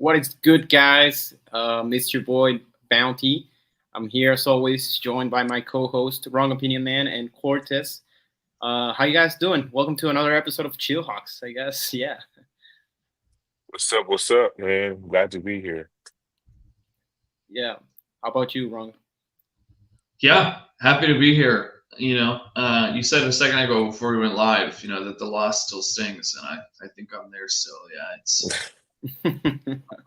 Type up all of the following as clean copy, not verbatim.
What is good, guys? It's your boy Bounty. I'm here as always, joined by my co-host Wrong Opinion Man and Cortez. How you guys doing? Welcome to another episode of ChillHawks. I guess, yeah, What's up? What's up, man? Glad to be here. yeah. How about you, Wrong? Yeah, happy to be here. You said a second ago before we went live, that the loss still stings, and I think I'm there still. Yeah, it's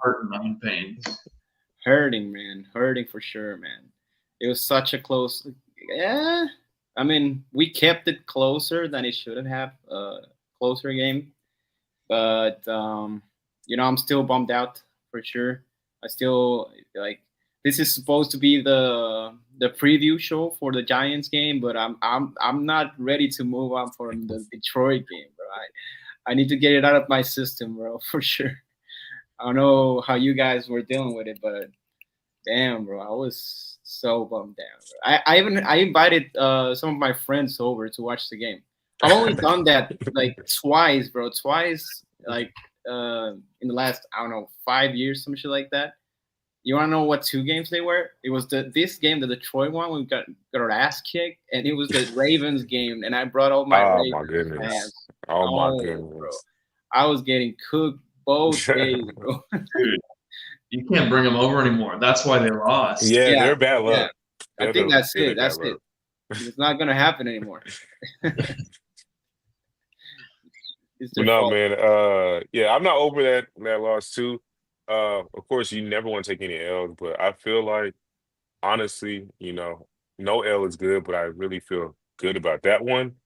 hurting. I'm in pain. Hurting, man. Hurting for sure, man. It was such a close. Yeah, I mean, we kept it closer than it should have. Closer game, but I'm still bummed out for sure. I still like this is supposed to be the preview show for the Giants game, but I'm not ready to move on from the Detroit game, bro. I need to get it out of my system, bro, for sure. I don't know how you guys were dealing with it, but damn, bro, I was so bummed down. Bro. I invited some of my friends over to watch the game. I've only done that like twice, bro. Twice, like in the last I don't know 5 years, some shit like that. You wanna know what two games they were? It was this game, the Detroit one, we got our ass kicked, and it was the Ravens game, and I brought all my Oh my Ravens goodness. fans. Oh my Oh, bro, goodness. I was getting cooked both days, bro. Dude, you can't bring them over anymore. That's why they lost. Yeah, Yeah, they're bad yeah. luck. I They're think the that's really it. bad That's luck. it. It's not gonna happen anymore. It's their No, fault. man. Yeah, I'm not over that loss too. Of course, you never want to take any L's, but I feel like honestly, no L is good, but I really feel good about that one.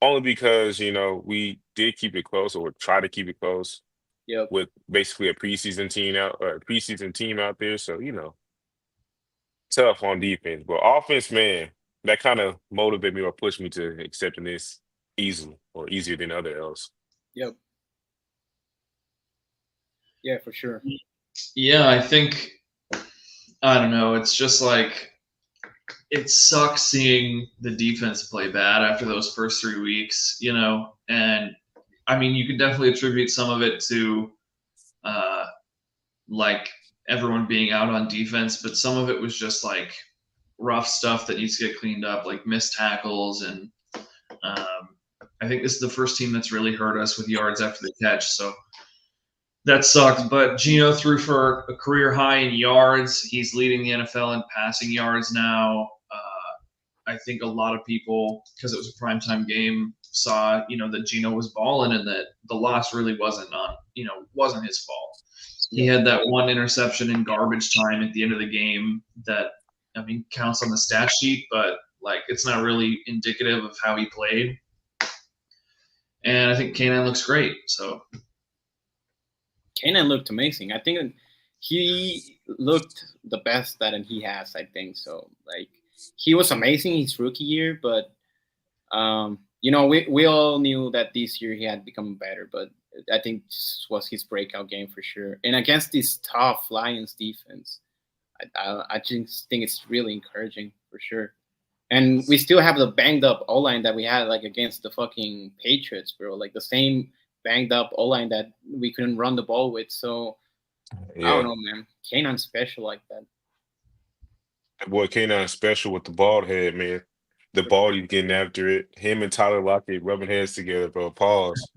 Only because, we did keep it close or try to keep it close Yep. with basically a preseason team out there. So, tough on defense. But offense, man, that kind of motivated me or pushed me to accepting this easily or easier than other L's. Yep. Yeah, for sure. Yeah, I think I don't know. It's just like it sucks seeing the defense play bad after those first 3 weeks, and I mean you can definitely attribute some of it to uh, like everyone being out on defense, but some of it was just like rough stuff that needs to get cleaned up, like missed tackles. And um, I think this is the first team that's really hurt us with yards after the catch. So that sucked. But Gino threw for a career high in yards. He's leading the NFL in passing yards now. I think a lot of people, because it was a primetime game, saw that Gino was balling and that the loss really wasn't his fault. He had that one interception in garbage time at the end of the game that, I mean, counts on the stat sheet, but like it's not really indicative of how he played. And I think K9 looks great. So Kanan looked amazing. I think he looked the best that he has. I think so. Like he was amazing his rookie year, but we all knew that this year he had become better. But I think this was his breakout game for sure. And against this tough Lions defense, I just think it's really encouraging for sure. And we still have the banged up O line that we had like against the fucking Patriots, bro. Like the same banged up O line that we couldn't run the ball with. So I don't Yeah. know, man. Kanan's special like that. That boy K9 special with the bald head, man. The bald, he's getting after it. Him and Tyler Lockett rubbing heads together, bro. Pause.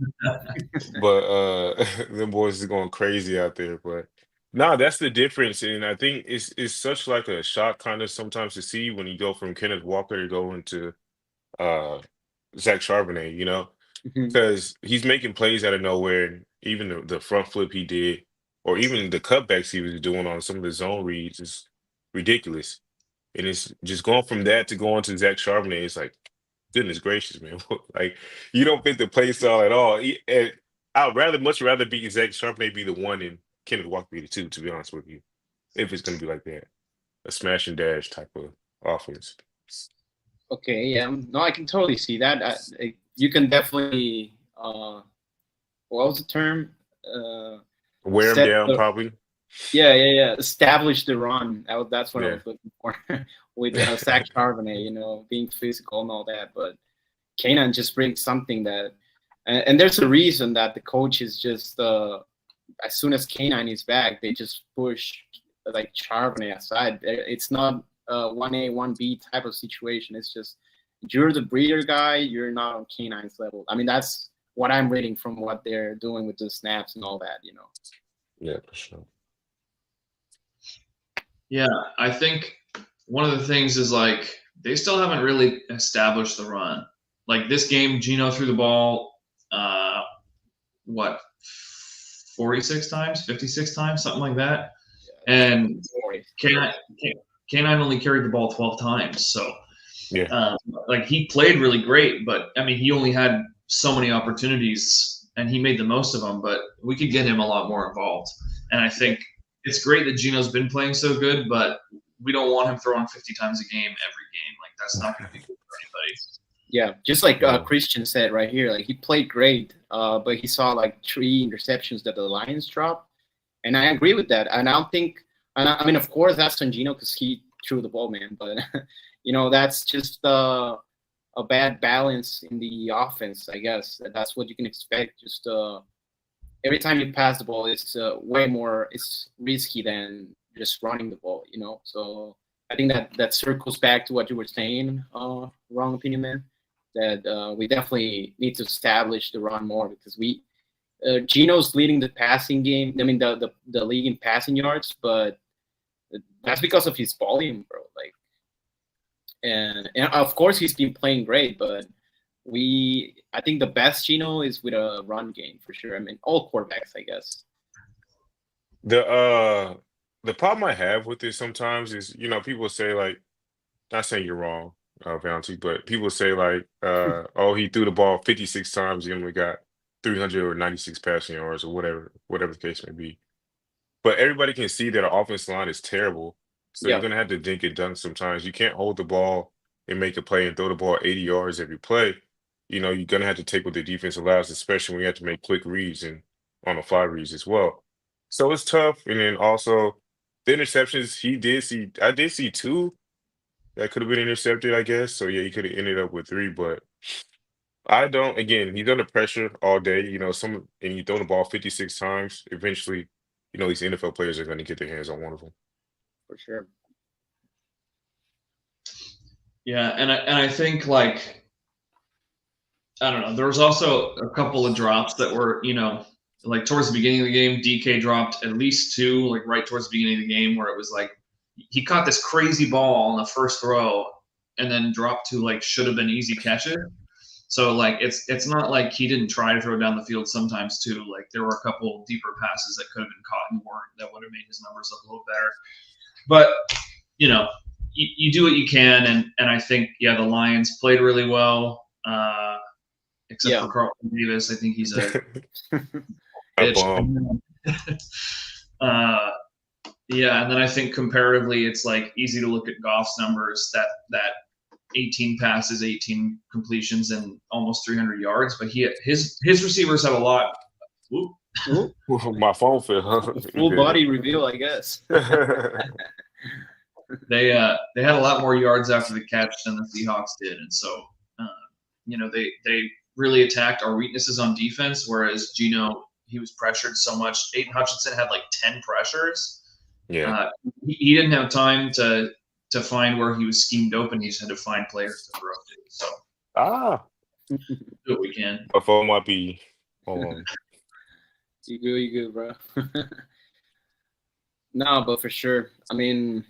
But them boys is going crazy out there. But nah, that's the difference. And I think it's such like a shock kind of sometimes to see when you go from Kenneth Walker to go into uh Zach Charbonnet, Mhm. because he's making plays out of nowhere. And even the front flip he did, or even the cutbacks he was doing on some of the zone reads is ridiculous. And it's just going from that to going to Zach Charbonnet. It's like, goodness gracious, man. Like, you don't fit the play style at all. And I'd much rather be Zach Charbonnet be the one and Kenneth Walker be the two, to be honest with you, if it's going to be like that. A smash and dash type of offense. Okay, yeah. No, I can totally see that. You can definitely, what was the term? Uh, Wear him set down, the probably. yeah. Establish the run. That's what I Yeah. was looking for with Zach Charbonnet. Being physical and all that. But Kanan just brings something that, and there's a reason that the coach is just as soon as K9 is back, they just push like Charbonnet aside. It's not a 1A, 1B type of situation. It's just you're the breeder guy, you're not on K9's level. I mean, that's what I'm reading from what they're doing with the snaps and all that, you know. Yeah, for sure. Yeah, I think one of the things is like they still haven't really established the run. Like this game, Geno threw the ball, 46 times, 56 times, something like that. And K9 only carried the ball 12 times. So, Yeah. like he played really great, but I mean, he only had so many opportunities and he made the most of them, but we could get him a lot more involved. And I think it's great that Geno's been playing so good, but we don't want him throwing 50 times a game every game. Like that's not going to be good for anybody. Yeah, just like Christian said right here, like he played great, but he saw like 3 interceptions that the Lions dropped, and I agree with that. And I don't think, and I mean, of course, that's on Geno because he threw the ball, man. But you know, that's just a bad balance in the offense, I guess. That's what you can expect. Just every time you pass the ball, it's way more, it's risky than just running the ball, you know. So I think that circles back to what you were saying, wrong opinion, man. That we definitely need to establish the run more because Geno's leading the passing game. I mean, the league in passing yards, but that's because of his volume, bro. Like, and of course he's been playing great, but I think the best Geno is with a run game for sure. I mean, all quarterbacks, I guess. The problem I have with it sometimes is, you know, people say like, not saying you're wrong, Vountee, but people say like, oh, he threw the ball 56 times, he only got 396 passing yards or whatever the case may be. But everybody can see that our offensive line is terrible. So you're gonna have to dink and dunk sometimes. You can't hold the ball and make a play and throw the ball 80 yards every play. You know, you're gonna have to take what the defense allows, especially when you have to make quick reads and on the fly reads as well. So it's tough. And then also the interceptions I did see 2 that could have been intercepted, I guess. So yeah, he could have ended up with 3, but again, he's under pressure all day, you know, and you throw the ball 56 times, eventually, you know, these NFL players are going to get their hands on one of them. For sure. Yeah, and I think like I don't know. There was also a couple of drops that were, you know, like towards the beginning of the game, DK dropped at least 2, like right towards the beginning of the game, where it was like he caught this crazy ball on the first throw and then dropped to like should have been easy catches. So like it's not like he didn't try to throw down the field sometimes too. Like there were a couple deeper passes that could have been caught and weren't, that would have made his numbers look a little better. But you know, you do what you can, and I think the Lions played really well. Except for Carlton Davis, I think he's a bitch. And then I think comparatively, it's like easy to look at Goff's numbers that 18 passes, 18 completions, and almost 300 yards. But his receivers have a lot. Whoop. My phone fell. Full body reveal, I guess. They had a lot more yards after the catch than the Seahawks did, and so you know they really attacked our weaknesses on defense. Whereas Geno, he was pressured so much. Aiden Hutchinson had like 10 pressures. Yeah, he didn't have time to find where he was schemed open. He just had to find players to throw to. So do what we can. My phone might be. You good, bro. No, but for sure. I mean,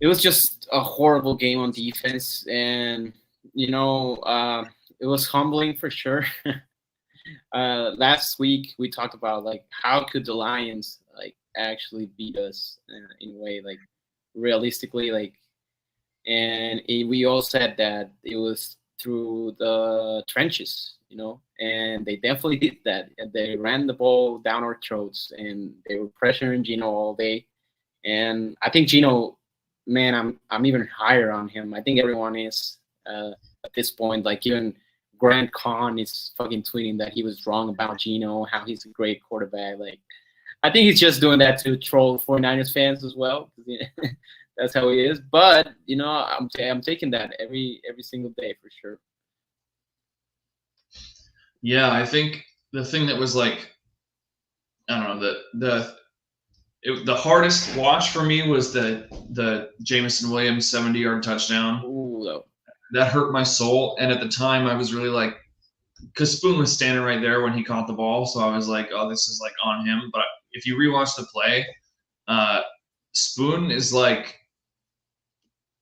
it was just a horrible game on defense, and you know, it was humbling for sure. Last week we talked about like how could the Lions like actually beat us in a way, like realistically, like, and we all said that it was through the trenches, you know, and they definitely did that. They ran the ball down our throats, and they were pressuring Geno all day. And I think Geno, man, I'm even higher on him. I think everyone is at this point. Like even Grant Kahn is fucking tweeting that he was wrong about Geno, how he's a great quarterback. Like, I think he's just doing that to troll 49ers fans as well. That's how he is. But you know, I'm taking that every single day for sure. Yeah, I think the thing that was like I don't know, the hardest watch for me was the Jameson Williams 70-yard touchdown. Ooh, That hurt my soul. And at the time, I was really like, because Spoon was standing right there when he caught the ball, so I was like, oh, this is like on him. But if you rewatch the play, Spoon is like,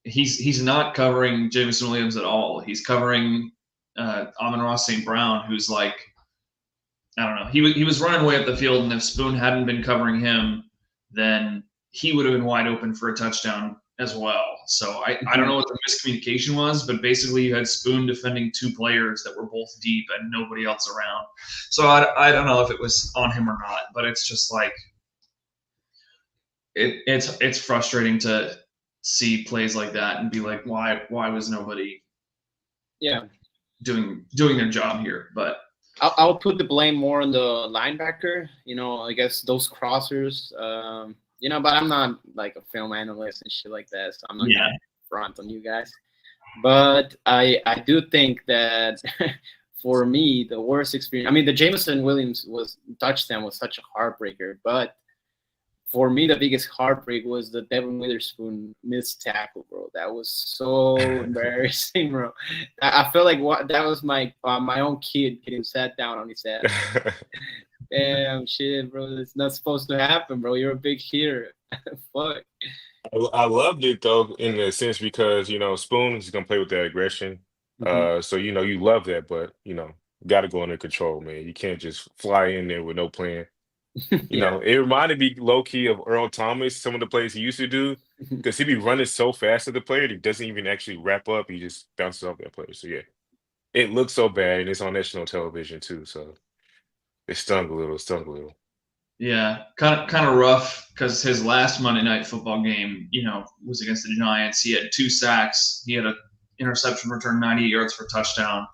he's not covering Jameson Williams at all. He's covering Amon-Ra St. Brown, who's like, I don't know. He was running way up the field, and if Spoon hadn't been covering him, then he would have been wide open for a touchdown as well. So I don't know what the miscommunication was, but basically you had Spoon defending two players that were both deep and nobody else around. So I don't know if it was on him or not, but it's just like it's frustrating to see plays like that and be like, why was nobody doing their job here? But I'll put the blame more on the linebacker. I guess those crossers. But I'm not like a film analyst and shit like that, so I'm not gonna front on you guys. But I do think that for me, the worst experience. I mean, the Jameson Williams touchdown was such a heartbreaker, but for me, the biggest heartbreak was the Devin Witherspoon missed tackle, bro. That was so embarrassing, bro. I feel like that was my own kid getting sat down on his ass. Damn, shit, bro. It's not supposed to happen, bro. You're a big hitter. Fuck. I loved it though, in a sense, because Spoon is gonna play with that aggression. So you love that, but got to go under control, man. You can't just fly in there with no plan. It reminded me low key of Earl Thomas, some of the plays he used to do, because he'd be running so fast at the player, he doesn't even actually wrap up. He just bounces off that player. So yeah, it looks so bad, and it's on national television too. So it stung a little. Yeah, kind of rough because his last Monday Night Football game, was against the Giants. He had 2 sacks. He had an interception return, 98 yards for a touchdown,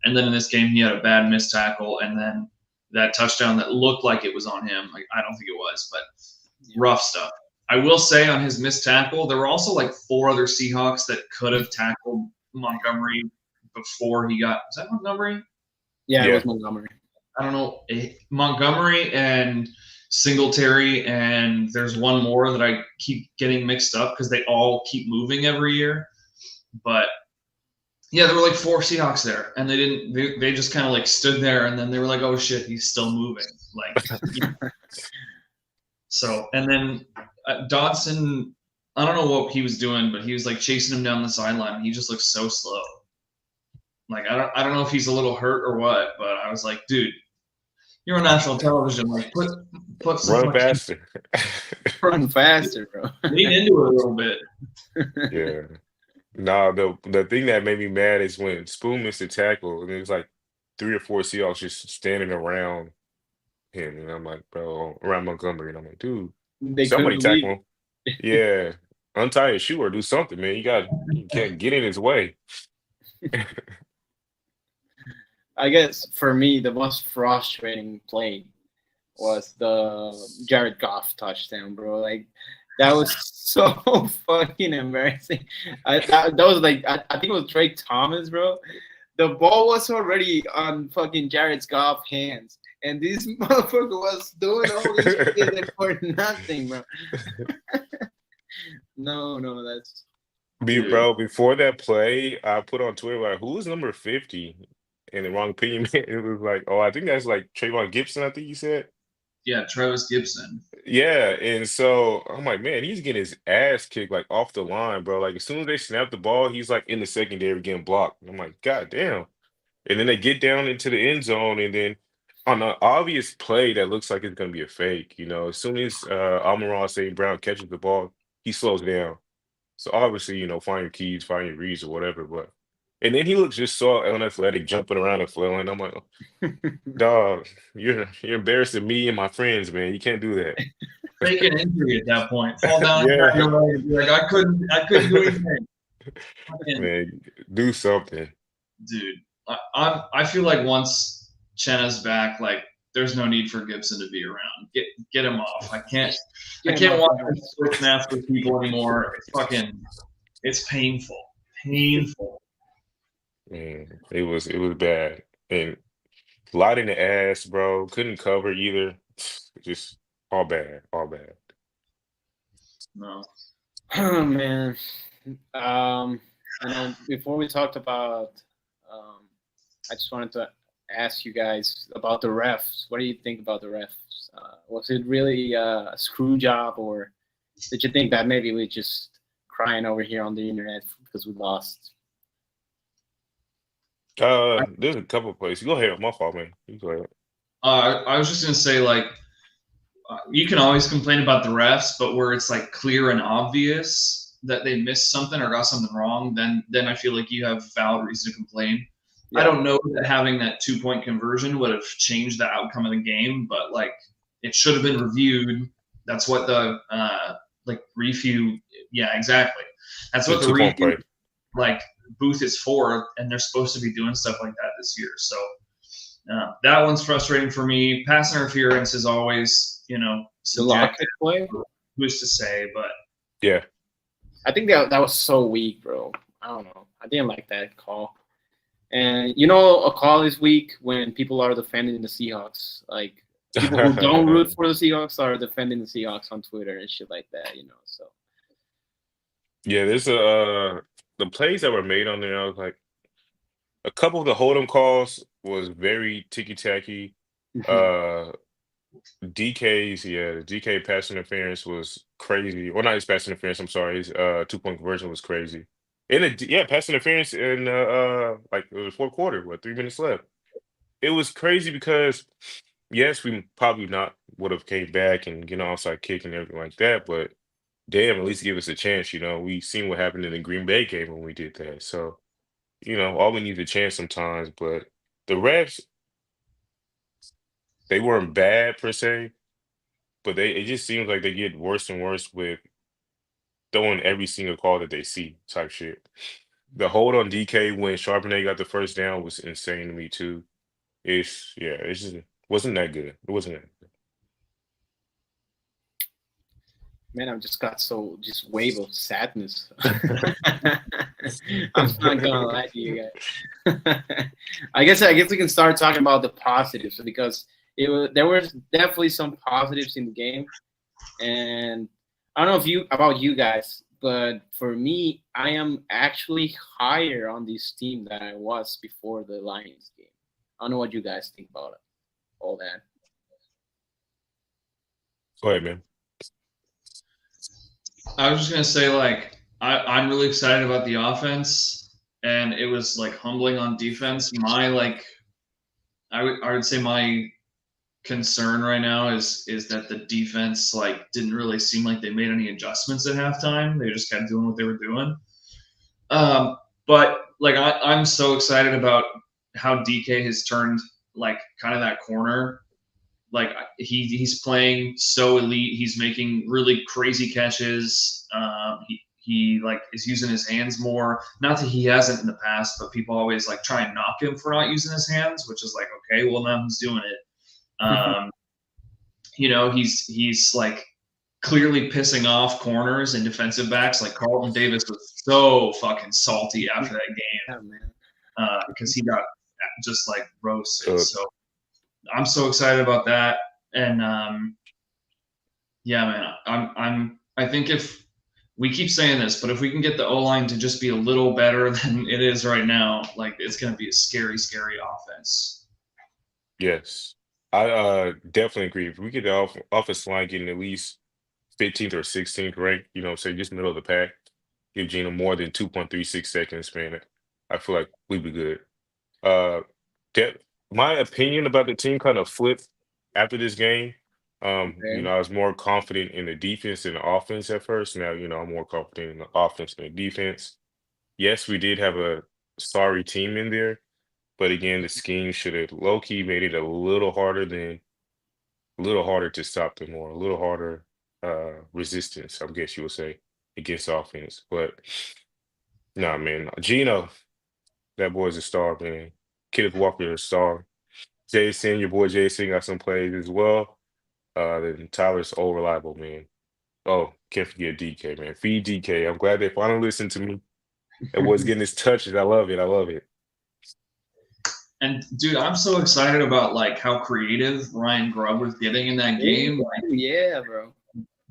and then in this game he had a bad missed tackle, and then that touchdown that looked like it was on him. Like, I don't think it was, but rough stuff. I will say on his missed tackle, there were also like 4 other Seahawks that could have tackled Montgomery before he got. Was that Montgomery? Yeah, it was Montgomery. I don't know. Montgomery and Singletary, and there's one more that I keep getting mixed up because they all keep moving every year. But yeah, there were like 4 Seahawks there, and they just kind of like stood there, and then they were like, oh shit, he's still moving. Like, so, and then Dodson, I don't know what he was doing, but he was like chasing him down the sideline, and he just looked so slow. Like, I don't know if he's a little hurt or what, but I was like, dude, you're on national television. Like, put run faster. Run faster, bro. Lean into it a little bit. Yeah. No, the thing that made me mad is when Spoon missed a tackle, and it was like 3 or 4 Seahawks just standing around him, and I'm like, bro, around Montgomery, and I'm like, dude, somebody tackle him. Yeah, untie his shoe or do something, man. You can't get in his way. I guess for me, the most frustrating play was the Jared Goff touchdown, bro. Like, that was so fucking embarrassing. That was like, I think it was Drake Thomas, bro. The ball was already on fucking Jared Goff's hands, and this motherfucker was doing all this shit for nothing, bro. No, that's. Bro, before that play, I put on Twitter, like, who was number 50? And the wrong opinion, it was like, oh, I think that's like Trayvon Gibson, I think you said. Yeah, Travis Gibson. Yeah, and so I'm like, man, he's getting his ass kicked like off the line, bro. Like, as soon as they snap the ball, he's like in the secondary getting blocked. And I'm like, God damn. And then they get down into the end zone, and then on an obvious play that looks like it's gonna be a fake, as soon as Amon-Ra St. Brown catches the ball, he slows down. So obviously, find your keys, find your reads or whatever, but and then he looks just so unathletic, jumping around and flailing. I'm like, dog, you're embarrassing me and my friends, man. You can't do that. Fake an injury at that point. Fall down and be like, I couldn't do anything. Man, do something. Dude, I feel like once Chenna's back, like, there's no need for Gibson to be around. Get him off. I can't watch him switch maps with people anymore. It's painful. Painful. Man, it was bad. And a lot in the ass, bro. Couldn't cover either. Just all bad, all bad. No. Oh man. I know before we talked about, I just wanted to ask you guys about the refs. What do you think about the refs? Was it really a screw job, or did you think that maybe we just crying over here on the internet because we lost? There's a couple of places. Go ahead, my fault, man. You go ahead. I was just gonna say, like, you can always complain about the refs, but where it's like clear and obvious that they missed something or got something wrong, then I feel like you have valid reason to complain. Yeah. I don't know that having that 2-point conversion would have changed the outcome of the game, but like it should have been reviewed. That's what the like review. Yeah, exactly. That's what the 2-point review play. like booth is for, and they're supposed to be doing stuff like that this year. So that one's frustrating for me. Pass interference is always, The subjective. Lockett play? Who's to say? But Yeah. I think that was so weak, bro. I don't know. I didn't like that call. And a call is weak when people are defending the Seahawks. Like people who don't root for the Seahawks are defending the Seahawks on Twitter and shit like that. So Yeah, there's the plays that were made on there. I was like, a couple of the hold'em calls was very ticky tacky. DK's, the DK pass interference was crazy. Well, not his pass interference. I'm sorry, his 2-point conversion was crazy. And pass interference in like it was fourth quarter. What 3 minutes left? It was crazy because yes, we probably not would have came back and outside kick and everything like that. But damn, at least give us a chance. We seen what happened in the Green Bay game when we did that. So all we need is a chance sometimes. But the refs, they weren't bad per se, but it just seems like they get worse and worse with throwing every single call that they see type shit. The hold on DK when Charbonnet got the first down was insane to me too. It just wasn't that good. It wasn't that good. man, I've just got just wave of sadness. I'm not gonna lie to you guys. I guess we can start talking about the positives because there was definitely some positives in the game, and I don't know about you guys, but for me, I am actually higher on this team than I was before the Lions game. I don't know what you guys think about it, all that. Go ahead, man. I was just gonna say, like, I'm really excited about the offense, and it was like humbling on defense. I would say my concern right now is that the defense didn't really seem like they made any adjustments at halftime. They just kept doing what they were doing. But I'm so excited about how DK has turned kind of that corner. He's playing so elite. He's making really crazy catches. He is using his hands more. Not that he hasn't in the past, but people always try and knock him for not using his hands, which is okay, well now he's doing it. He's clearly pissing off corners and defensive backs. Like Carlton Davis was so fucking salty after that game because he got just roasted. So I'm so excited about that, and man, I think if we keep saying this, but if we can get the O-line to just be a little better than it is right now, it's going to be a scary, scary offense. Yes, I definitely agree. If we get the offensive line getting at least 15th or 16th ranked, say just middle of the pack, give Gina more than 2.36 seconds, man, I feel like we'd be good. My opinion about the team kind of flipped after this game. Okay. I was more confident in the defense than the offense at first. Now, I'm more confident in the offense than the defense. Yes, we did have a sorry team in there, but again, the scheme should have low-key made it a little harder to stop them, or a little harder resistance, I guess you would say, against offense. But nah, man, Gino, that boy's a star, man. Kenneth Walker is a star. Jason, your boy Jason got some plays as well. Then Tyler's all reliable, man. Oh, can't forget DK, man. Feed DK. I'm glad they finally listened to me. That boy's getting his touches. I love it. I love it. And dude, I'm so excited about like how creative Ryan Grubb was getting in that game. Like, yeah, bro.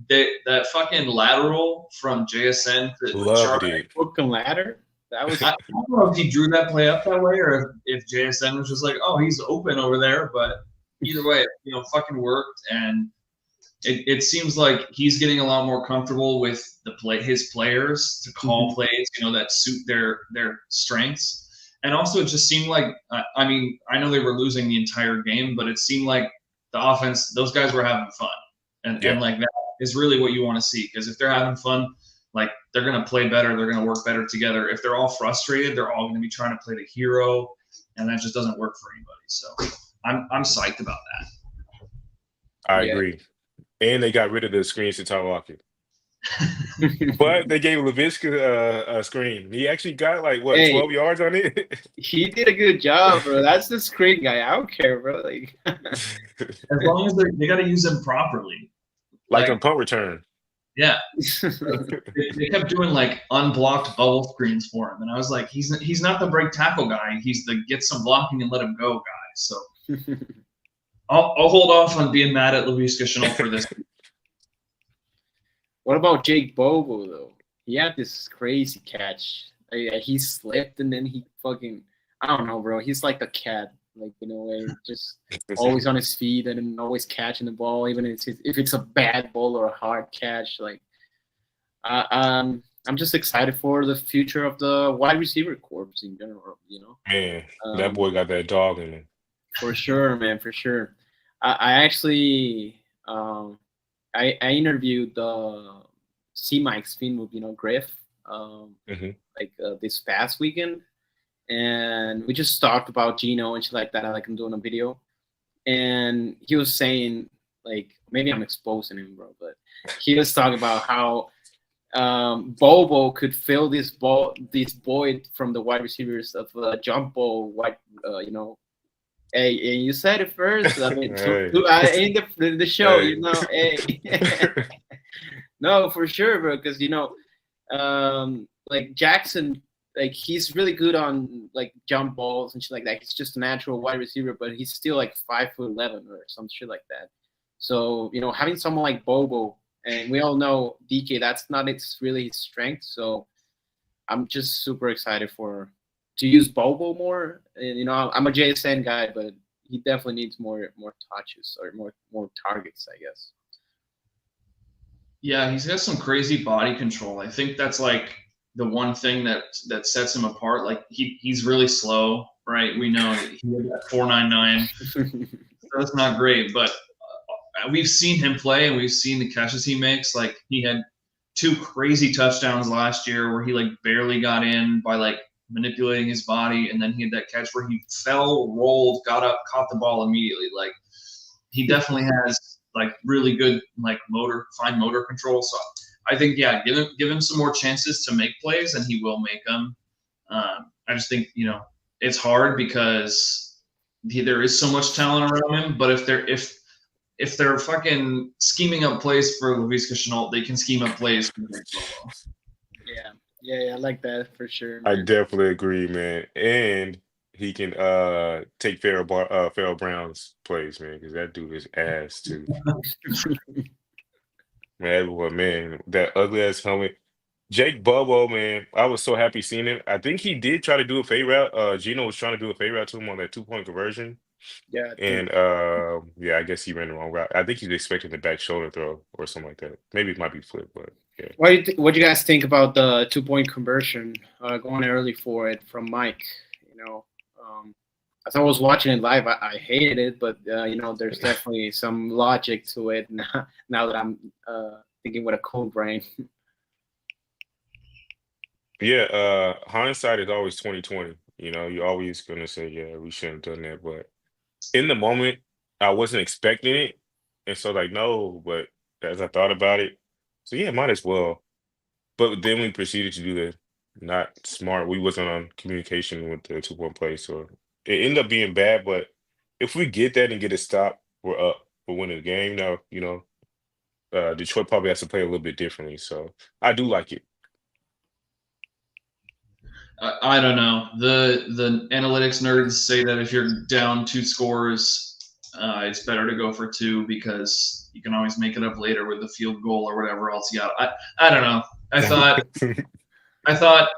that fucking lateral from JSN to Loved Charlie. it. Brooklyn ladder. That was I don't know if he drew that play up that way or if JSN was just like, oh, he's open over there. But either way, fucking worked. And it seems like he's getting a lot more comfortable with his players to call plays, that suit their strengths. And also, it just seemed like, I mean, I know they were losing the entire game, but it seemed like the offense, those guys were having fun. And like that is really what you want to see. Because if they're having fun, like they're going to play better, they're going to work better together. If they're all frustrated, they're all going to be trying to play the hero, and that just doesn't work for anybody. So I'm psyched about that. I agree. And they got rid of the screens to Tyler Lockett. But they gave Laviska a screen. He actually got like 12 yards on it. He did a good job, bro. That's the screen guy. I don't care, bro. Like, as long as they got to use him properly, like a punt return. Yeah, they kept doing like unblocked bubble screens for him, and I was like, he's not the break tackle guy. He's the get some blocking and let him go guy. So I'll hold off on being mad at Laviska Shenault for this. What about Jake Bobo though? He had this crazy catch. He slipped and then he fucking, I don't know, bro. He's like a cat, like in a way, just always on his feet and always catching the ball, even if it's a bad ball or a hard catch. Like, I'm just excited for the future of the wide receiver corps in general. Man, that boy got that dog in him. For sure, man, for sure. I actually, I interviewed C-Mike's film, Griff, like this past weekend, and we just talked about Gino and shit like that. Like I'm doing a video, and he was saying, like, maybe I'm exposing him, bro, but he was talking about how Bobo could fill this void from the wide receivers of jump ball, Hey, and you said it first. I mean, in the show, hey. No, for sure, bro. Because like Jackson, like he's really good on like jump balls and shit like that. He's just a natural wide receiver, but he's still like 5'11" or some shit like that. So having someone like Bobo, and we all know DK, that's not really his strength. So I'm just super excited to use Bobo more. And I'm a JSN guy, but he definitely needs more touches or more targets, I guess. Yeah, he's got some crazy body control. I think that's like the one thing that sets him apart. Like he's really slow, right? We know he had that 4.99. That's not great, but we've seen him play and we've seen the catches he makes. Like he had 2 crazy touchdowns last year where he like barely got in by like manipulating his body, and then he had that catch where he fell, rolled, got up, caught the ball immediately. Like he definitely has like really good like fine motor control. So I think give him some more chances to make plays, and he will make them. I just think it's hard because there is so much talent around him. But if they're fucking scheming up plays for Laviska Shenault, they can scheme up plays for Bobo. Yeah, I like that for sure, I man. definitely agree, man. And he can take Farrell Brown's place, man, because that dude is ass too. Man, that ugly ass helmet. Jake Bobo, man, I was so happy seeing him. I think he did try to do a fade route. Gino was trying to do a fade route to him on that 2-point conversion. Yeah. And I guess he ran the wrong route. I think he's expecting the back shoulder throw or something like that. Maybe it might be flipped, but yeah. What do you guys think about the 2-point conversion going early for it from Mike? As I was watching it live, I hated it, but there's definitely some logic to it now that I'm thinking with a cold brain. Yeah, hindsight is always 20/20. You're always gonna say, yeah, we shouldn't have done that. But in the moment, I wasn't expecting it. And so like, no, but as I thought about it, so yeah, might as well. But then we proceeded to do the not smart. We wasn't on communication with the 2-point play. So it ended up being bad. But if we get that and get a stop, we're up. We're winning the game. Now, Detroit probably has to play a little bit differently. So I do like it. I don't know. The analytics nerds say that if you're down 2 scores, it's better to go for 2 because you can always make it up later with the field goal or whatever else you got. I don't know. I thought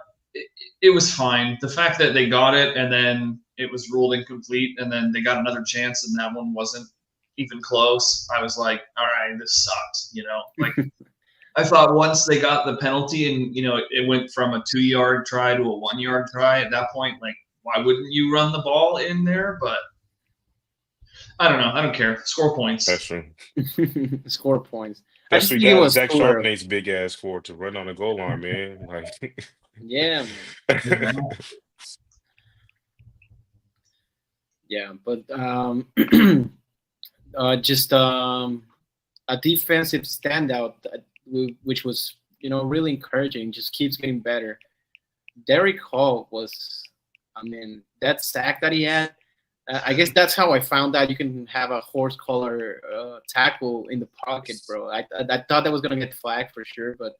it was fine. The fact that they got it and then it was ruled incomplete and then they got another chance and that one wasn't even close. I was like, all right, this sucks. Like I thought once they got the penalty and it went from a 2-yard try to a 1-yard try. At that point, like, why wouldn't you run the ball in there? But I don't know. I don't care. Score points. That's true. Score points. That's what you got Zach Charbonnet's big ass for, to run on the goal line, man. Like, yeah, man. Yeah, but just a defensive standout, which was really encouraging. Just keeps getting better. Derek Hall was, that sack that he had. I guess that's how I found out you can have a horse collar tackle in the pocket, bro. I thought that was gonna get flagged for sure, but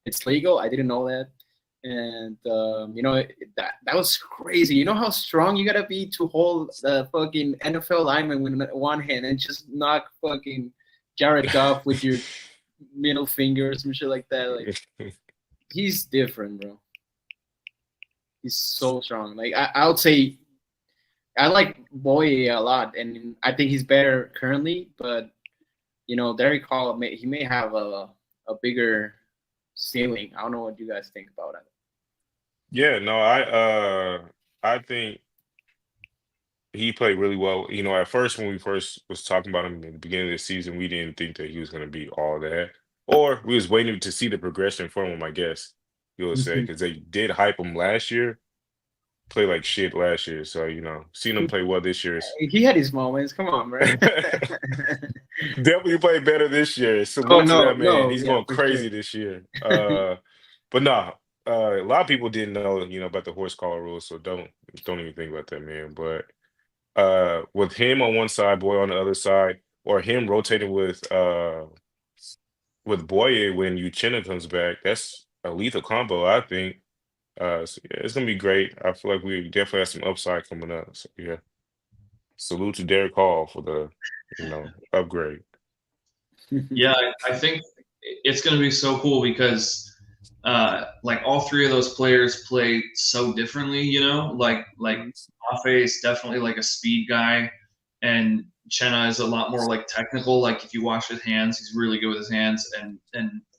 it's legal. I didn't know that, and that was crazy. You know how strong you gotta be to hold the fucking NFL lineman with one hand and just knock fucking Jared Goff with your middle finger or some shit like that. Like, he's different, bro. He's so strong. Like I would say. I like Boye a lot, and I think he's better currently. But Derek Hall, he may have a bigger ceiling. I don't know what you guys think about it. Yeah, no, I think he played really well. At first when we first was talking about him in the beginning of the season, we didn't think that he was going to be all that, or we was waiting to see the progression from him. I guess you would say, because they did hype him last year. Play like shit last year, so seeing him play well this year. He had his moments. Come on, bro. Definitely played better this year. Salute to that man. No, he's going crazy this year. But no, a lot of people didn't know, about the horse collar rule, so don't even think about that, man. But with him on one side, Boye on the other side, or him rotating with Boye when Uchenna comes back, that's a lethal combo, I think. So yeah, it's gonna be great. I feel like we definitely have some upside coming up. So yeah, salute to Derek Hall for the upgrade. Yeah, I think it's gonna be so cool because like all 3 of those players play so differently. Like Mafe is definitely like a speed guy, and Chenna is a lot more like technical. Like if you watch his hands, he's really good with his hands, and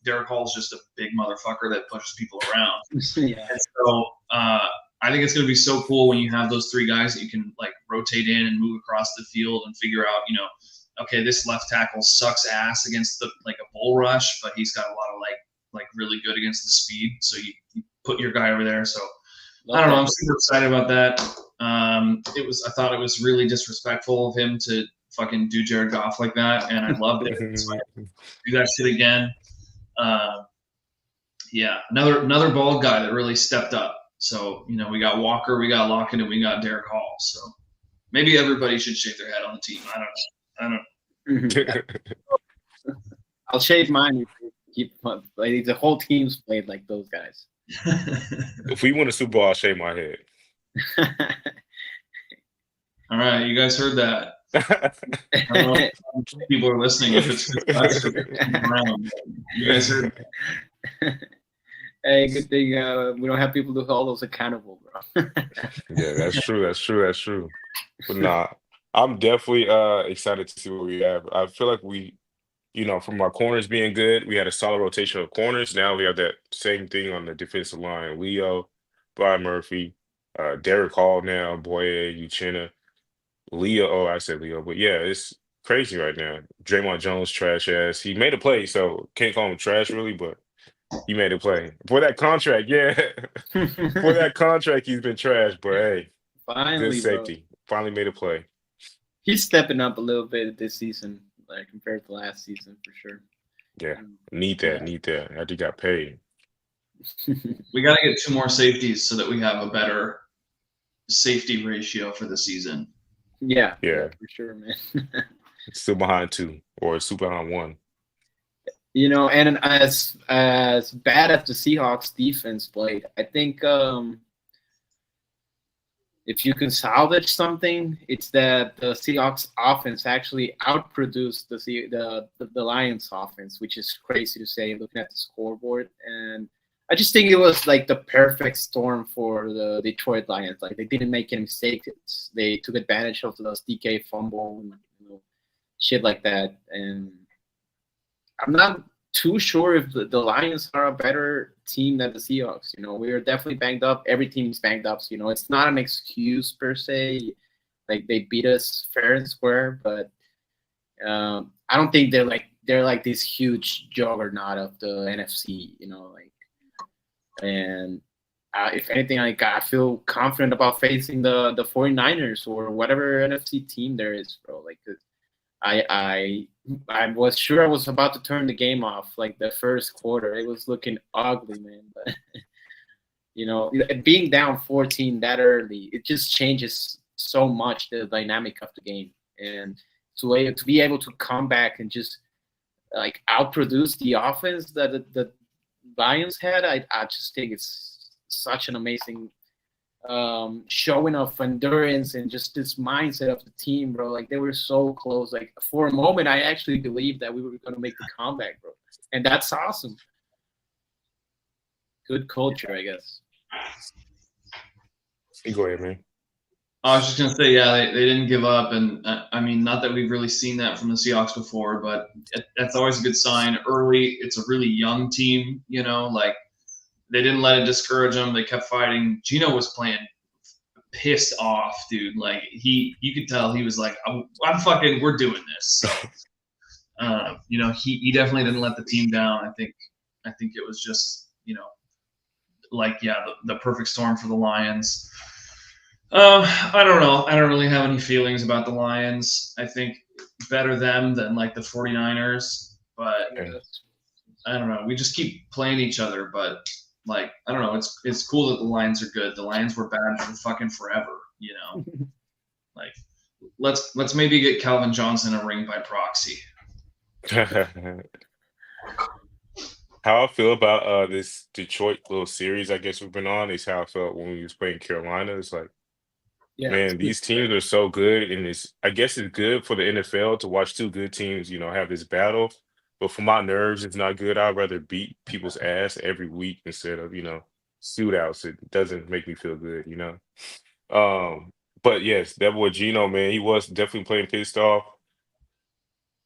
Derek Hall's just a big motherfucker that pushes people around. Yeah. And so I think it's going to be so cool when you have those 3 guys that you can like rotate in and move across the field and figure out, okay, this left tackle sucks ass against like a bull rush, but he's got a lot of like really good against the speed. So you put your guy over there. So I don't know. I'm super excited about that. I thought it was really disrespectful of him to fucking do Jared Goff like that, and I loved it. So do that shit again. Yeah, another bald guy that really stepped up. So we got Walker, we got Lockett, and we got Derek Hall. So maybe everybody should shake their head on the team. I don't know. I'll shave mine. Keep like the whole team's played like those guys. If we win a Super Bowl, I'll shave my head. All right, you guys heard that. I don't know if people are listening. If it's around, you guys heard. Hey, good thing we don't have people to hold us accountable, bro. Yeah, that's true. But nah, I'm definitely excited to see what we have. I feel like we, from our corners being good, we had a solid rotation of corners. Now we have that same thing on the defensive line. Leo, Brian Murphy, Derek Hall now, Boye, Uchenna, Leo. Oh, I said Leo, but yeah, it's crazy right now. Draymond Jones, trash ass. He made a play, so can't call him trash really, but he made a play. For that contract, yeah. For that contract, he's been trash, but hey, finally, good safety. Bro. Finally made a play. He's stepping up a little bit this season, like compared to last season, for sure. Yeah, need that. After he got paid. We got to get 2 more safeties so that we have a better safety ratio for the season. Yeah, for sure, man. Still behind 2 or still behind 1. And as bad as the Seahawks defense played, I think if you can salvage something, it's that the Seahawks offense actually outproduced the Lions offense, which is crazy to say looking at the scoreboard. And I just think it was like the perfect storm for the Detroit Lions. Like they didn't make any mistakes. They took advantage of the DK fumble and shit like that. And I'm not too sure if the Lions are a better team than the Seahawks. We are definitely banged up. Every team's banged up. So, it's not an excuse per se. Like they beat us fair and square, but I don't think they're like this huge juggernaut of the NFC. And if anything, I feel confident about facing the 49ers or whatever NFC team there is, bro. Like I was sure I was about to turn the game off like the first quarter. It was looking ugly, man. But being down 14 that early, it just changes so much the dynamic of the game. And to be able to come back and just like outproduce the offense that the Lions had, I just think it's such an amazing showing of endurance and just this mindset of the team, bro. Like they were so close. Like for a moment, I actually believed that we were going to make the comeback, bro. And that's awesome. Good culture, I guess. Go ahead, man. I was just going to say, yeah, they didn't give up. And I mean, not that we've really seen that from the Seahawks before, but that's always a good sign. Early, it's a really young team, like they didn't let it discourage them. They kept fighting. Gino was playing pissed off, dude. Like you could tell he was like, we're doing this. So, he definitely didn't let the team down. I think it was just, the perfect storm for the Lions. I don't know. I don't really have any feelings about the Lions. I think better them than like the 49ers, but I don't know. We just keep playing each other, but like, I don't know. It's cool that the Lions are good. The Lions were bad for fucking forever, Like, let's maybe get Calvin Johnson a ring by proxy. How I feel about this Detroit little series, I guess we've been on, is how I felt when we was playing Carolina. It's like, man, these teams are so good, and I guess it's good for the NFL to watch two good teams, have this battle. But for my nerves, it's not good. I'd rather beat people's ass every week instead of, shootouts. It doesn't make me feel good, But yes, that boy Gino, man, he was definitely playing pissed off.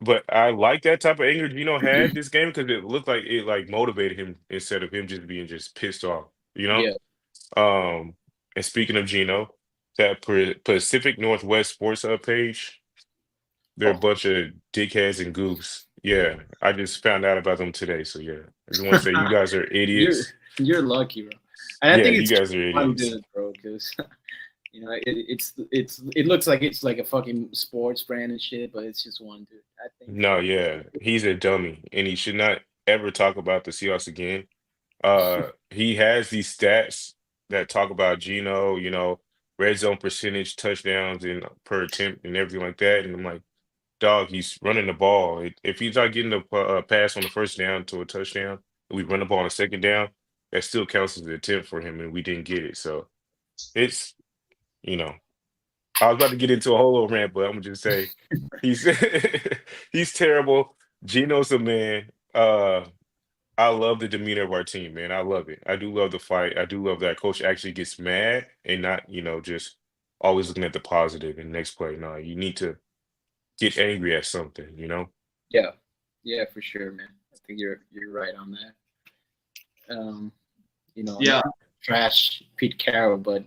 But I like that type of anger Gino had this game because it looked like it like motivated him instead of him just being just pissed off, Yeah. And speaking of Gino, that Pacific Northwest Sports Hub page, they're a bunch of dickheads and goofs. Yeah, I just found out about them today. So yeah, I just want to say you guys are idiots. You're lucky, bro. And I think you guys are idiots, bro, because it looks like it's like a fucking sports brand and shit, but it's just one dude. I think. No, yeah, he's a dummy, and he should not ever talk about the Seahawks again. He has these stats that talk about Gino, red zone percentage, touchdowns, and per attempt, and everything like that. And I'm like, dog, he's running the ball. If he's not getting a pass on the first down to a touchdown, and we run the ball on the second down, that still counts as an attempt for him, and we didn't get it. So it's, I was about to get into a whole little rant, but I'm gonna just say he's he's terrible. Gino's a man. I love the demeanor of our team, man. I love it. I do love the fight. I do love that coach actually gets mad and not, just always looking at the positive in the next play. No, you need to get angry at something, Yeah, for sure, man. I think you're right on that. Trash Pete Carroll, but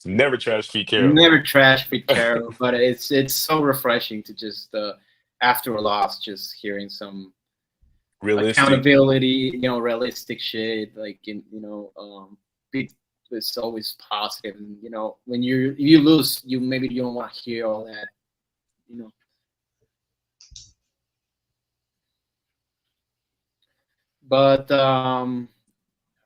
never trash Pete Carroll. Never trash Pete Carroll, but it's so refreshing to just after a loss, just hearing some accountability, realistic shit. Like Pete was always positive, and when you lose, you don't want to hear all that, But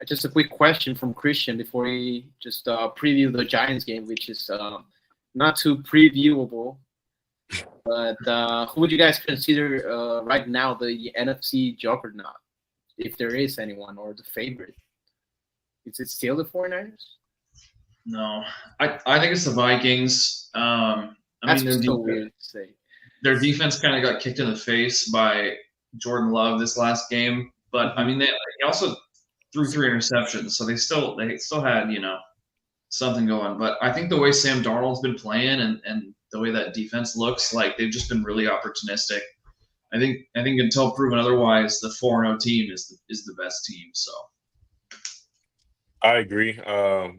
just a quick question from Christian before we just preview the Giants game, which is not too previewable. But who would you guys consider right now the NFC juggernaut, if there is anyone, or the favorite? Is it still the 49ers? No, I think it's the Vikings. That's Their so defense, weird to say. their defense kind of got kicked in the face by Jordan Love this last game, but he also threw 3 interceptions, so they still had something going. But I think the way Sam Darnold's been playing and the way that defense looks, like they've just been really opportunistic. I think until proven otherwise, the 4-0 team is the best team. So I agree.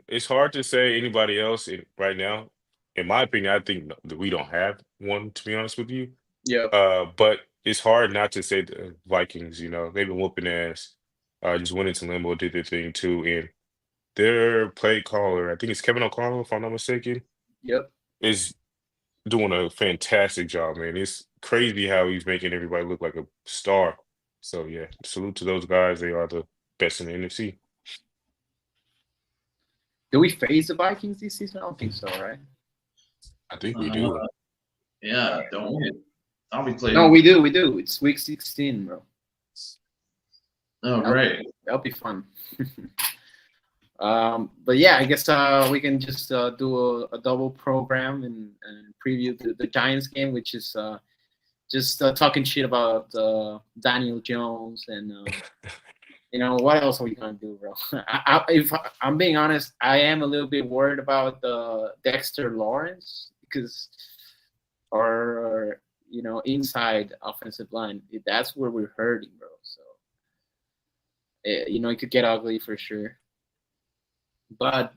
It's hard to say anybody else right now. In my opinion, I think that we don't have one, to be honest with you. Yeah. But it's hard not to say the Vikings. They've been whooping ass. Just went into limbo, did their thing too, and their play caller, I think it's Kevin O'Connell, if I'm not mistaken, Yep. is doing a fantastic job, man. It's crazy how he's making everybody look like a star. So yeah, salute to those guys. They are the best in the NFC. Do we face the Vikings this season? I don't think so, right? I think we do. Yeah, don't we? I'll be playing. No, we do. It's week 16, bro. Oh, great. That'll be fun. But yeah, I guess we can just do a double program and preview the Giants game, which is just talking shit about Daniel Jones and what else are we gonna do, bro? If I'm being honest, I am a little bit worried about Dexter Lawrence because our inside offensive line, that's where we're hurting, bro. So it could get ugly for sure. But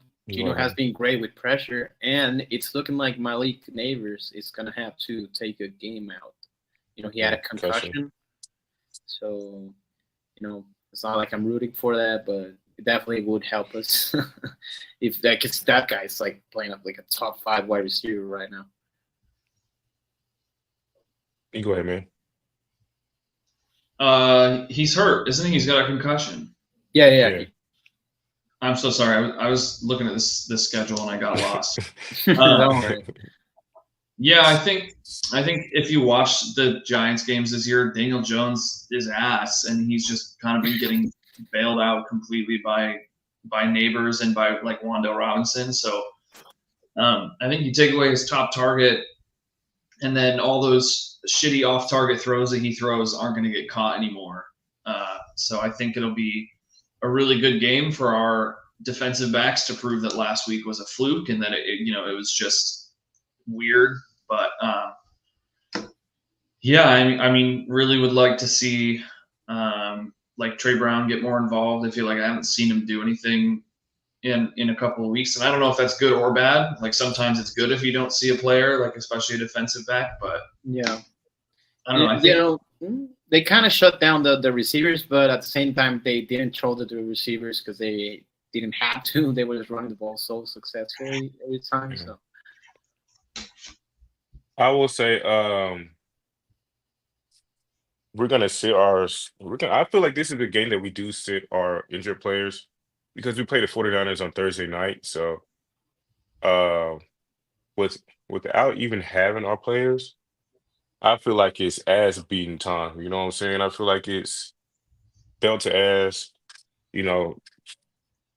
has been great with pressure, and it's looking like Malik Neighbors is gonna have to take a game out. He had a concussion, so it's not like I'm rooting for that, but it definitely would help us if that guy's like playing up like a top 5 wide receiver right now. You go ahead, man. He's hurt, isn't he? He's got a concussion. Yeah. I'm so sorry. I was looking at this schedule and I got lost. Don't worry. Yeah, I think if you watch the Giants games this year, Daniel Jones is ass, and he's just kind of been getting bailed out completely by Neighbors and by like Wan'Dale Robinson. So I think you take away his top target, and then all those shitty off-target throws that he throws aren't going to get caught anymore. So I think it'll be a really good game for our defensive backs to prove that last week was a fluke and that it was just weird. But yeah, I mean, really would like to see like Trey Brown get more involved. I feel like I haven't seen him do anything in a couple of weeks, and I don't know if that's good or bad. Like sometimes it's good if you don't see a player, like especially a defensive back. But yeah, I don't know. I think they kind of shut down the receivers, but at the same time they didn't throw to the receivers because they didn't have to. They were just running the ball so successfully every time. Mm-hmm. So I will say we're gonna sit I feel like this is a game that we do sit our injured players because we play the 49ers on Thursday night. So without even having our players, I feel like it's ass beating time. You know what I'm saying? I feel like it's belt to ass,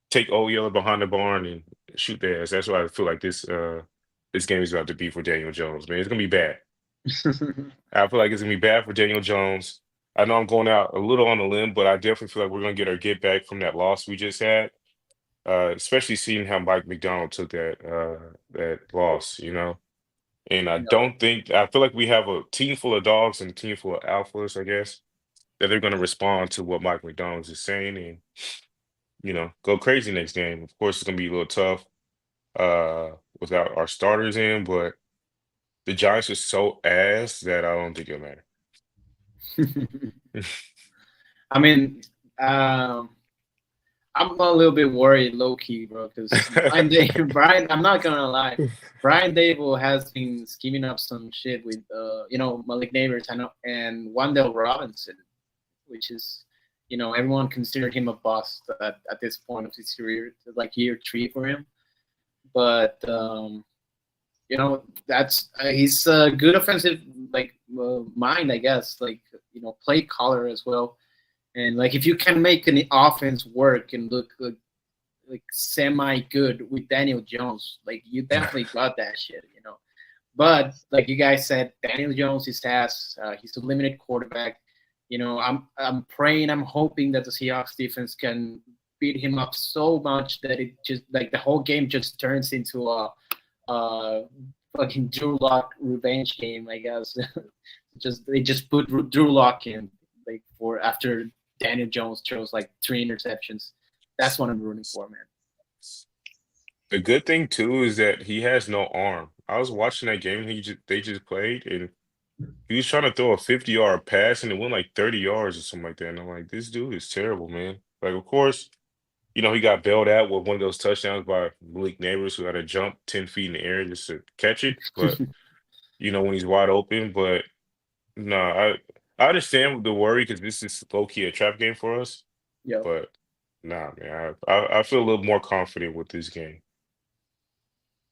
take Old Yeller behind the barn and shoot their ass. That's why I feel like this game is about to be for Daniel Jones, man. It's gonna be bad. I feel like it's gonna be bad for Daniel Jones. I know I'm going out a little on a limb, but I definitely feel like we're gonna get our get back from that loss we just had. Especially seeing how Mike McDonald took that loss, And I feel like we have a team full of dogs and a team full of alphas, I guess, that they're gonna respond to what Mike McDonald is saying and go crazy next game. Of course, it's gonna be a little tough without our starters in, but the Giants are so ass that I don't think it'll matter. I mean, I'm a little bit worried, low key, bro, because Brian, I'm not gonna lie, Brian Dable has been scheming up some shit with Malik Neighbors and Wan'Dale Robinson, which is everyone considered him a bust at this point of his career, like year 3 for him, but that's he's a good offensive mind, I guess, play caller as well. And if you can make an offense work and look like semi good with Daniel Jones. Like you definitely got that shit, you know. But like you guys said, Daniel Jones is ass. He's a limited quarterback. You know, I'm praying, I'm hoping that the Seahawks defense can beat him up so much that it just like the whole game just turns into a fucking Drew Lock revenge game, I guess. They just put Drew Lock in like for after Daniel Jones throws like 3 interceptions. That's what I'm rooting for, man. The good thing too is that he has no arm. I was watching that game they just played, and he was trying to throw a 50-yard pass, and it went like 30 yards or something like that. And I'm like, this dude is terrible, man. Like, of course, you know, he got bailed out with one of those touchdowns by Malik Neighbors, who had to jump 10 feet in the air just to catch it. But you know, when he's wide open, but no, I understand the worry because this is low key a trap game for us. Yeah. But nah, man, I feel a little more confident with this game.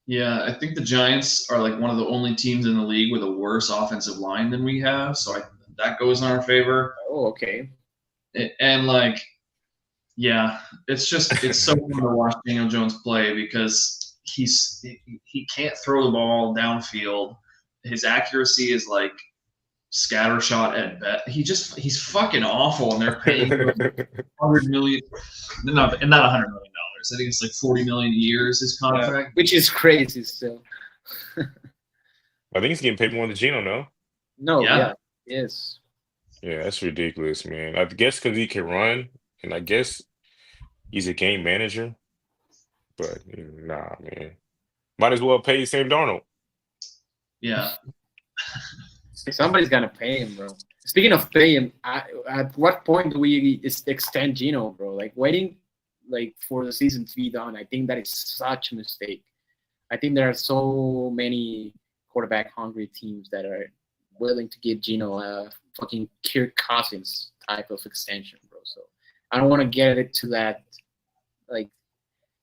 Yeah, I think the Giants are like one of the only teams in the league with a worse offensive line than we have, so that goes in our favor. Oh, okay. And like, yeah, it's so fun to watch Daniel Jones play because he can't throw the ball downfield. His accuracy is like scattershot at best. He's fucking awful, and they're paying him $100 million, not $100 million. I think it's like $40 million a year is his contract, which is crazy still. I think he's getting paid more than Geno, no? No, yeah, yes. Yeah, that's ridiculous, man. I guess because he can run, and I guess he's a game manager. But nah, man. Might as well pay Sam Darnold. Yeah. Somebody's gonna pay him, bro. Speaking of paying, at what point do we extend Geno, bro? Like waiting, like for the season to be done. I think that is such a mistake. I think there are so many quarterback hungry teams that are willing to give Geno a fucking Kirk Cousins type of extension, bro. So I don't want to get it to that, like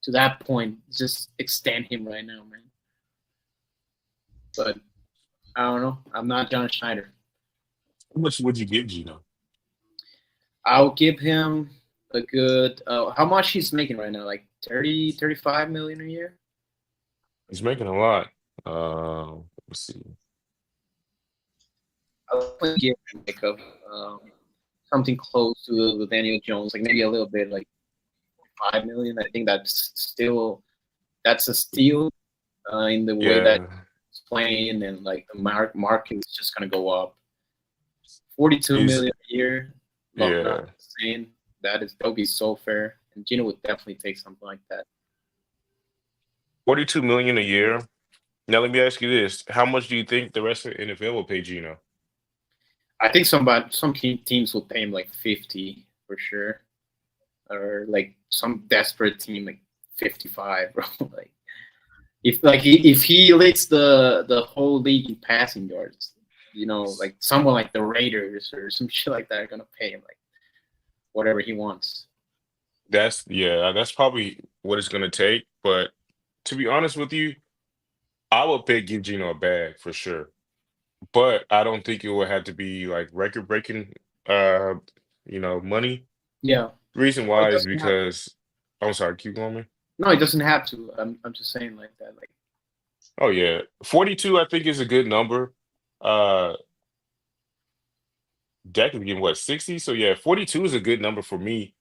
to that point. Just extend him right now, man. But I don't know. I'm not John Schneider. How much would you give Geno? I'll give him a good how much he's making right now, like 35 million a year. He's making a lot. Let's see. I'll give him like something close to the Daniel Jones, like maybe a little bit, like 5 million. I think that's a steal in the way that it's playing, and like the market is just gonna go up. 42 million a year. Not insane. That'll be so fair, and Geno would definitely take something like that. 42 million a year. Now let me ask you this: how much do you think the rest of the NFL will pay Geno? I think some teams will pay him like 50 for sure, or like some desperate team like 55, bro. Like if he leads the whole league in passing yards, you know, like someone like the Raiders or some shit like that are gonna pay him like whatever he wants. That's probably what it's gonna take. But to be honest with you, I would give Geno a bag for sure. But I don't think it would have to be like record breaking money. Yeah. Reason why is because I'm sorry, keep going, man. No, it doesn't have to. I'm just saying like that. Like, oh yeah. 42 I think is a good number. Dak is getting what, 60? So yeah, 42 is a good number for me.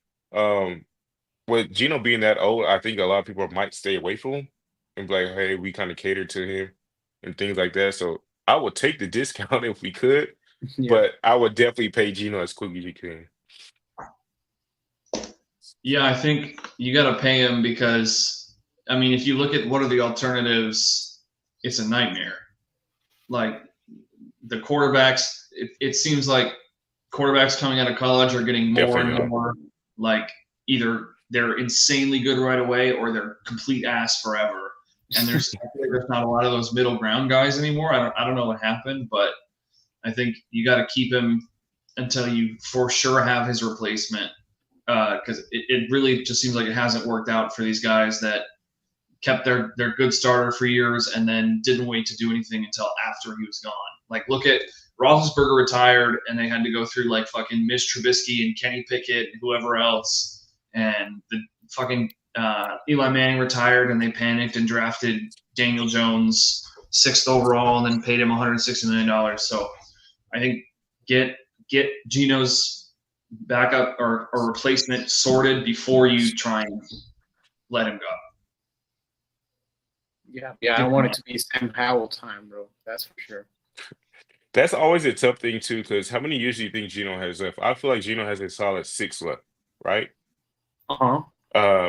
With Geno being that old, I think a lot of people might stay away from him and be like, hey, we kind of cater to him and things like that. So I would take the discount if we could, but I would definitely pay Geno as quick as you can. Yeah, I think you got to pay him because, I mean, if you look at what are the alternatives, it's a nightmare. Like the quarterbacks, it seems like quarterbacks coming out of college are getting more and more like either they're insanely good right away or they're complete ass forever. And there's not a lot of those middle ground guys anymore. I don't know what happened, but I think you got to keep him until you for sure have his replacement. Because it really just seems like it hasn't worked out for these guys that kept their good starter for years and then didn't wait to do anything until after he was gone. Like, look at Roethlisberger retired, and they had to go through like fucking Mitch Trubisky and Kenny Pickett and whoever else, and the fucking Eli Manning retired, and they panicked and drafted Daniel Jones 6th overall, and then paid him $160 million. So I think get Geno's backup or replacement sorted before you try and let him go. Yeah, I want it to be Sam Howell time, bro. That's for sure. That's always a tough thing too, because how many years do you think Geno has left? I feel like Geno has a solid 6 left, right? Uh-huh.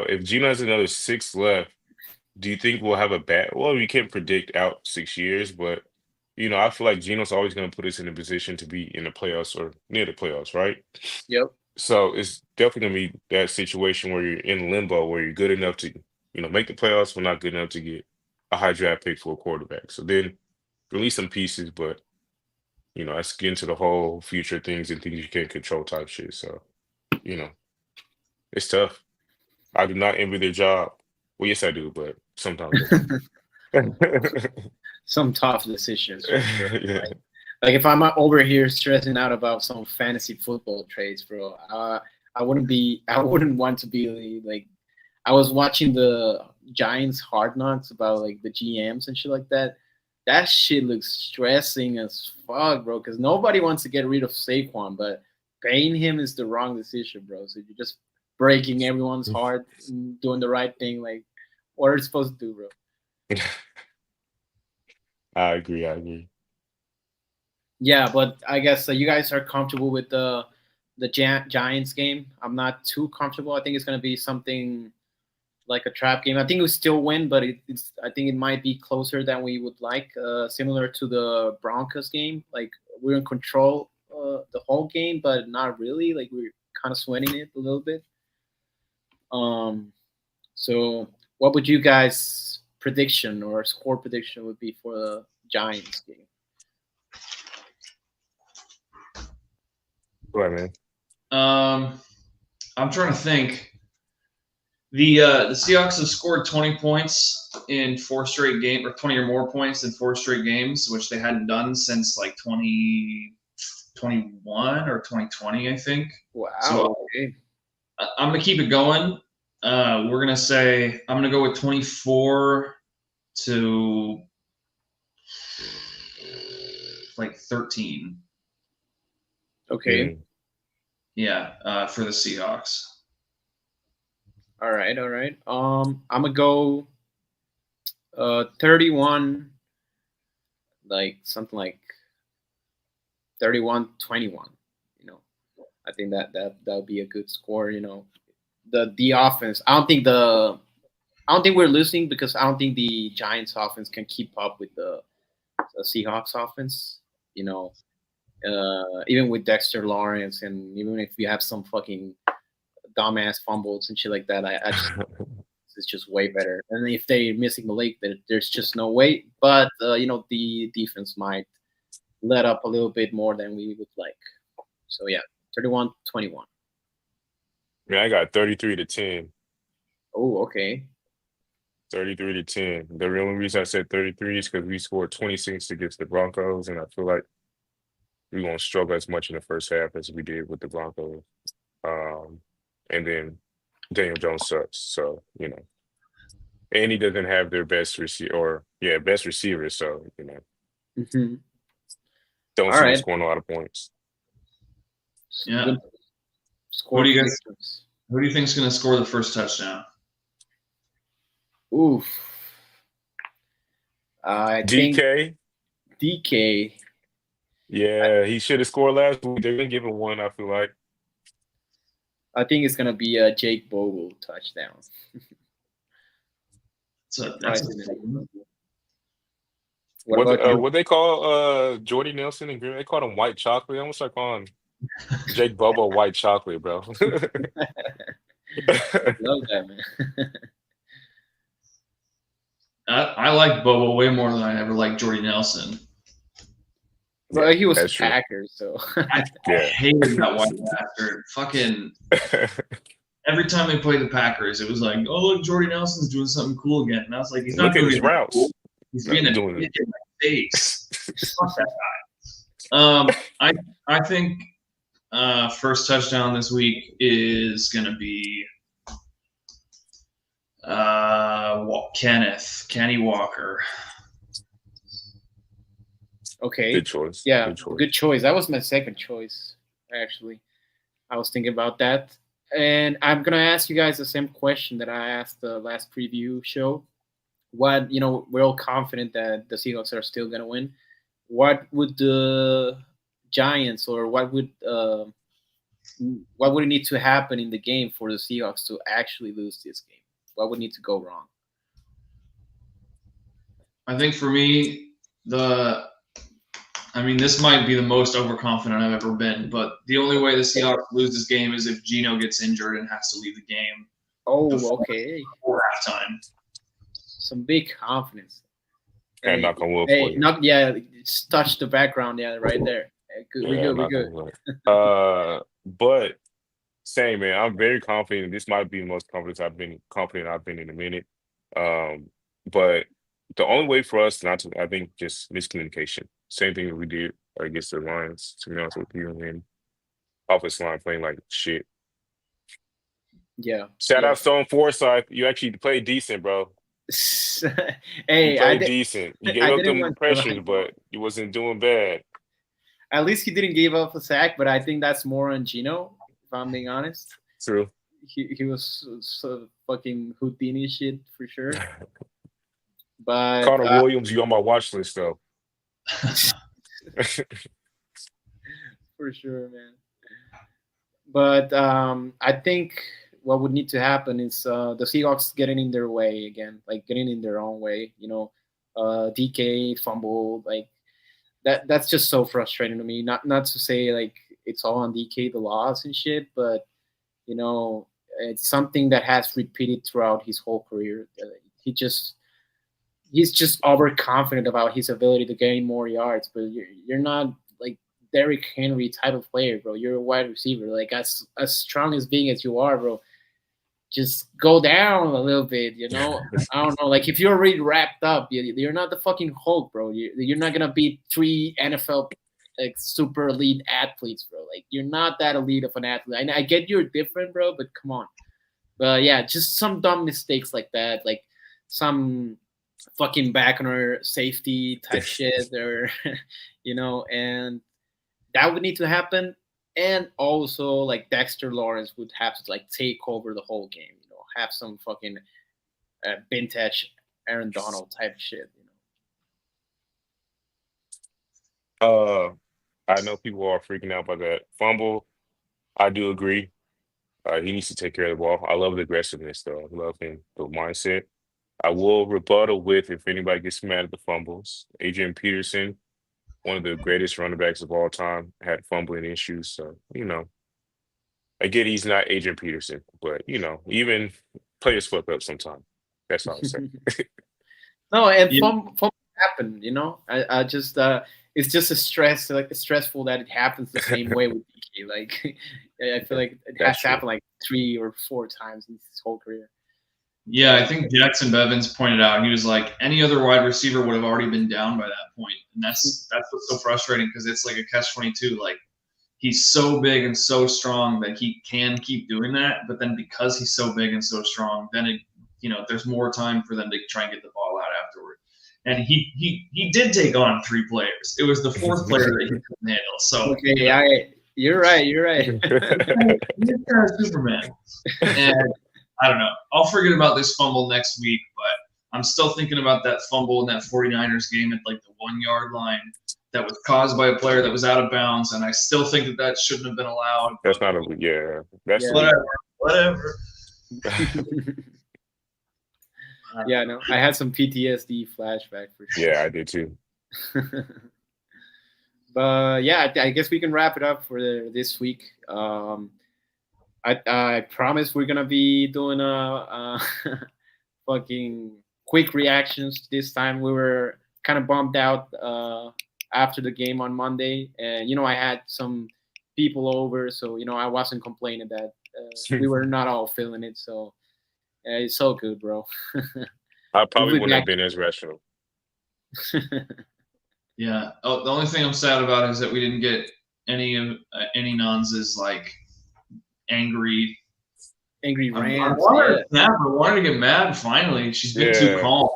If Geno has another 6 left, do you think we'll have a bad? Well, we can't predict out 6 years, but I feel like Geno's always going to put us in a position to be in the playoffs or near the playoffs, right? Yep. So it's definitely going to be that situation where you're in limbo, where you're good enough to, make the playoffs, but not good enough to get a high draft pick for a quarterback. So then release some pieces, but let's get into the whole future things and things you can't control type shit. So, it's tough. I do not envy their job. Well, yes, I do, but sometimes I don't. Some tough decisions for sure. Yeah. Like if I'm over here stressing out about some fantasy football trades, bro, I wouldn't want to be like. I was watching the Giants Hard Knocks about like the GMs and shit like that. That shit looks stressing as fuck, bro. Because nobody wants to get rid of Saquon, but paying him is the wrong decision, bro. So you're just breaking everyone's heart, and doing the right thing. Like, what are you supposed to do, bro? I agree. Yeah, but I guess you guys are comfortable with the Giants game. I'm not too comfortable. I think it's gonna be something like a trap game. I think we still win, but I think it might be closer than we would like. Similar to the Broncos game, like we're in control the whole game, but not really. Like we're kind of sweating it a little bit. So what would you guys prediction or score prediction would be for the Giants game? Go ahead, man. I'm trying to think. The Seahawks have scored 20 points in 4 straight games, or 20 or more points in 4 straight games, which they hadn't done since like 2021 or 2020, I think. Wow. So okay. I'm going to keep it going. We're going to say I'm going to go with 24 to like 13. Okay. Yeah, for the Seahawks. All right. I'm gonna go 31, like something like 31-21. I think that'll be a good score. The offense. I don't think we're losing because I don't think the Giants offense can keep up with the Seahawks offense. Even with Dexter Lawrence, and even if you have some fucking dumbass fumbles and shit like that, I just it's just way better. And if they're missing Malik, then there's just no way. But the defense might let up a little bit more than we would like. So yeah, 31-21. Yeah, I got 33-10. Oh, okay. 33-10. The only reason I said 33 is because we scored 26 against the Broncos, and I feel like we won't struggle as much in the first half as we did with the Broncos. And then Daniel Jones sucks, so and he doesn't have their best receiver, best receiver. So Mm-hmm. don't see him scoring a lot of points. Yeah. Who do you think is going to score the first touchdown? Oof. I think DK. Yeah, he should have scored last week. They're gonna give him one. I feel like. I think it's gonna be a Jake Bogle touchdown. What they call Jordy Nelson and Green? They called him White Chocolate. I almost like calling Jake Bobo White Chocolate, bro. Love that, man. I like Bobo way more than I ever liked Jordy Nelson. Well, he was a Packer, so I hated that white bastard. Fucking every time they played the Packers, it was like, oh look, Jordy Nelson's doing something cool again. And I was like, he's not doing his routes. Cool. He's being a dick in my face. Fuck that guy. I think first touchdown this week is gonna be Kenny Walker. Okay. Good choice. Yeah, Good choice. good choice. That was my second choice, actually. I was thinking about that. And I'm gonna ask you guys the same question that I asked the last preview show. What we're all confident that the Seahawks are still gonna win. What would the Giants or what would need to happen in the game for the Seahawks to actually lose this game? What would need to go wrong? I think for me, this might be the most overconfident I've ever been, but the only way the Seahawks lose this game is if Geno gets injured and has to leave the game Oh, okay. before halftime. Some big confidence. And knock on wood Hey, for you. not just touch the background, yeah, right there. Good, we good, we knock on good. wood. But same man, I'm very confident. This might be the most confident I've been in a minute. But the only way for us not to, I think, just miscommunication. Same thing that we did against the Lions. To be honest with you, and offensive line playing like shit. Yeah. Shout yeah. out Stone Forsythe. You actually played decent, bro. Hey, You played decent. You gave I up didn't them want to pressures, lie. but you wasn't doing bad. At least he didn't give up a sack, but I think that's more on Gino, if I'm being honest. True. He was so fucking Houdini shit for sure. But Connor Williams, you on my watch list though. for sure, man. But I think what would need to happen is the Seahawks getting in their way again, like getting in their own way. DK fumble, like that's just so frustrating to me. Not to say like it's all on DK the loss and shit, but it's something that has repeated throughout his whole career. He's just overconfident about his ability to gain more yards, but you're not like Derrick Henry type of player, bro. You're a wide receiver. Like as strong as being as you are, bro, just go down a little bit, I don't know. Like if you're already wrapped up, you're not the fucking Hulk, bro. You're not gonna beat 3 NFL like super elite athletes, bro. Like you're not that elite of an athlete. I get you're different, bro, but come on. But yeah, just some dumb mistakes like that, like some fucking back on our safety type shit, or and that would need to happen. And also, like Dexter Lawrence would have to like take over the whole game. Have some fucking vintage Aaron Donald type shit. I know people are freaking out by that fumble. I do agree. He needs to take care of the ball. I love the aggressiveness, though. I love him, the mindset. I will rebuttal with if anybody gets mad at the fumbles. Adrian Peterson, one of the greatest running backs of all time, had fumbling issues. So, I get he's not Adrian Peterson, but, even players fuck up sometimes. That's all I'm saying. No, and fumble happen. I just it's just stressful that it happens the same way with DK. Like I feel like it has to happen like 3 or 4 times in his whole career. Yeah, I think Jackson Bevins pointed out, he was like, any other wide receiver would have already been down by that point. And that's what's so frustrating, because it's like a catch-22. Like, he's so big and so strong that he can keep doing that, but then because he's so big and so strong, then there's more time for them to try and get the ball out afterward. And he did take on 3 players. It was the 4th player that he couldn't handle. So okay, you're right. He's kind of Superman. And I don't know. I'll forget about this fumble next week, but I'm still thinking about that fumble in that 49ers game at like the 1-yard line that was caused by a player that was out of bounds, and I still think that shouldn't have been allowed. That's not a That's whatever. Yeah, no, I had some PTSD flashback for sure. Yeah, I did too. But yeah, I guess we can wrap it up for this week. I promise we're gonna be doing a fucking quick reactions this time. We were kind of bummed out after the game on Monday, and I had some people over, so I wasn't complaining that we were not all feeling it. So it's so good, bro. I probably wouldn't have been as rational. Yeah. Oh, the only thing I'm sad about is that we didn't get any Non's like angry Angry I rants. wanted Yeah. to snap. I wanted to get mad. Finally, she's been too Yeah. calm.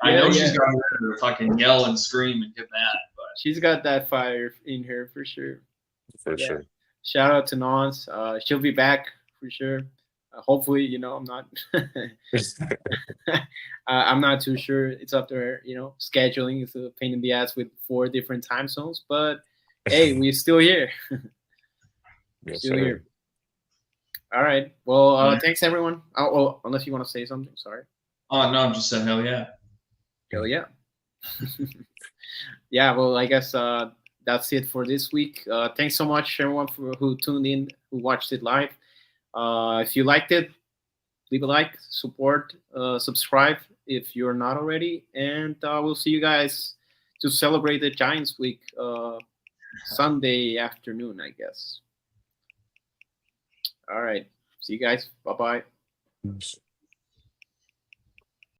I Yeah, know yeah. she's got to fucking yell and scream and get mad, but She's got that fire in her for sure. For Yeah. sure. Shout out to Nons. She'll be back for sure. Hopefully, you know, I'm not. I'm not too sure. It's up to her. You know, scheduling is a pain in the ass with 4 different time zones. But hey, we're still here. Yes, Still sir. here. All right. Well, Yeah. thanks everyone. Oh, well, unless you want to say something. Sorry. oh no, just said hell yeah. Hell yeah. Yeah. Well, I guess that's it for this week. Thanks so much, everyone, who tuned in, who watched it live. If you liked it, leave a like, support, subscribe if you're not already, and we'll see you guys to celebrate the Giants week Sunday afternoon, I guess. All right. See you guys. Bye bye.